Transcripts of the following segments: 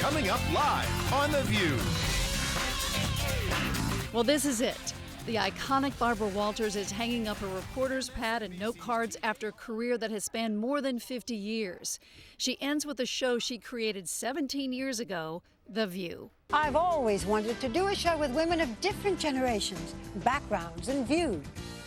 Coming up live on The View. Well, this is it. The iconic Barbara Walters is hanging up her reporter's pad and note cards after a career that has spanned more than 50 years. She ends with a show she created 17 years ago, The View. I've always wanted to do a show with women of different generations, backgrounds, and views.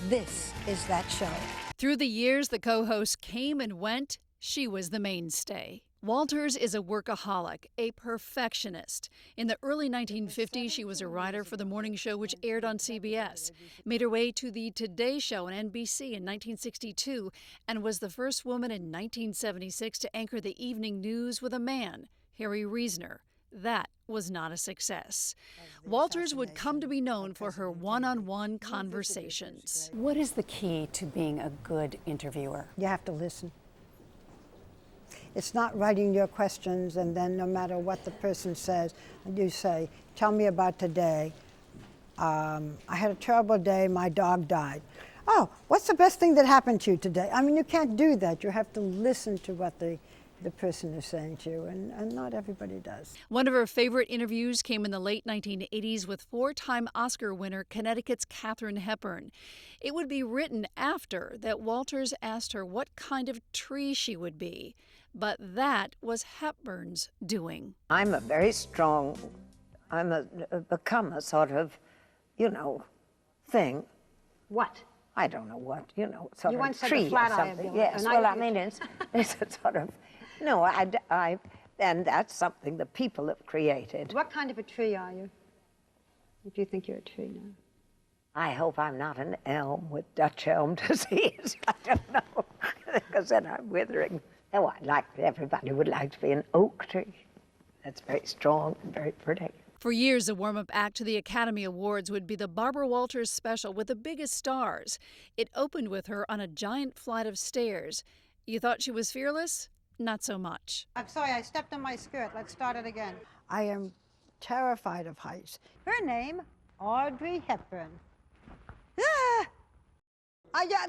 This is that show. Through the years the co-host came and went, she was the mainstay. Walters is a workaholic, a perfectionist. In the early 1950s, she was a writer for the morning show which aired on CBS, made her way to the Today Show on NBC in 1962, and was the first woman in 1976 to anchor the evening news with a man, Harry Reasoner. That was not a success. Walters would come to be known for her one-on-one conversations. What is the key to being a good interviewer? You have to listen. It's not writing your questions and then no matter what the person says, you say, tell me about today. I had a terrible day, my dog died. Oh, what's the best thing that happened to you today? I mean, you can't do that. You have to listen to what the person is saying to you, and not everybody does. One of her favorite interviews came in the late 1980s with four-time Oscar winner Connecticut's Katharine Hepburn. It would be written after that Walters asked her what kind of tree she would be, but that was Hepburn's doing. I'm a very strong, become a sort of, thing. What? I don't know what, sort You of once said tree the flat or eye of something. the Yes, and well, I- I mean, it's a sort of, no, and that's something the people have created. What kind of a tree are you? If you think you're a tree now. I hope I'm not an elm with Dutch elm disease. I don't know, because then I'm withering. Oh, everybody would like to be an oak tree. That's very strong and very pretty. For years, a warm-up act to the Academy Awards would be the Barbara Walters special with the biggest stars. It opened with her on a giant flight of stairs. You thought she was fearless? Not so much. I'm sorry, I stepped on my skirt. Let's start it again. I am terrified of heights. Her name, Audrey Hepburn.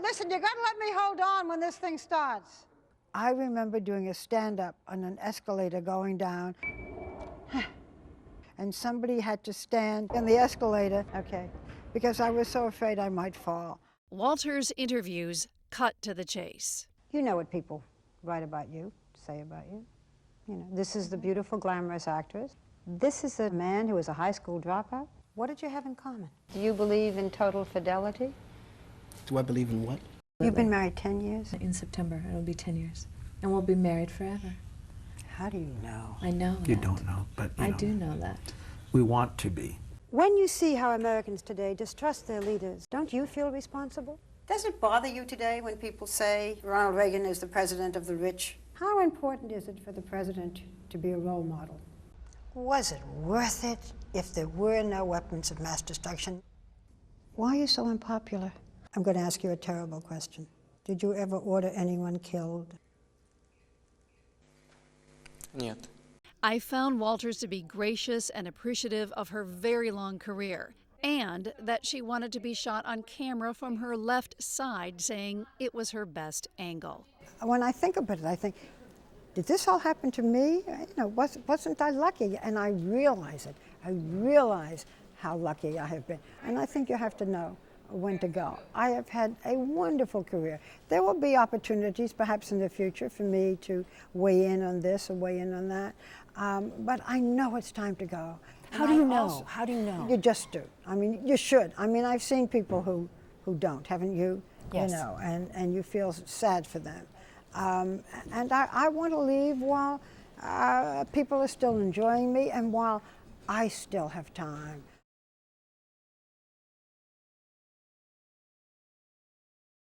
Listen, you gotta let me hold on when this thing starts. I remember doing a stand-up on an escalator going down. And somebody had to stand in the escalator, because I was so afraid I might fall. Walters' interviews cut to the chase. You know what people write about you, say about you. This is the beautiful, glamorous actress. This is a man who was a high school dropout. What did you have in common? Do you believe in total fidelity? Do I believe in what? You've been married 10 years? In September, it'll be 10 years. And we'll be married forever. How do you know? I know You that. don't know, but I do know that. we want to be. When you see how Americans today distrust their leaders, don't you feel responsible? Does it bother you today when people say Ronald Reagan is the president of the rich? How important is it for the president to be a role model? Was it worth it if there were no weapons of mass destruction? Why are you so unpopular? I'm going to ask you a terrible question. Did you ever order anyone killed? Нет. I found Walters to be gracious and appreciative of her very long career, and that she wanted to be shot on camera from her left side, saying it was her best angle. When I think about it, I think, did this all happen to me? Wasn't I lucky? And I realize it. I realize how lucky I have been. And I think you have to know when to go. I have had a wonderful career. There will be opportunities perhaps in the future for me to weigh in on this or weigh in on that. But I know it's time to go. How do you know? How do you know? You just do. I mean, you should. I mean, I've seen people who don't, haven't you? Yes. And you feel sad for them. And I want to leave while people are still enjoying me and while I still have time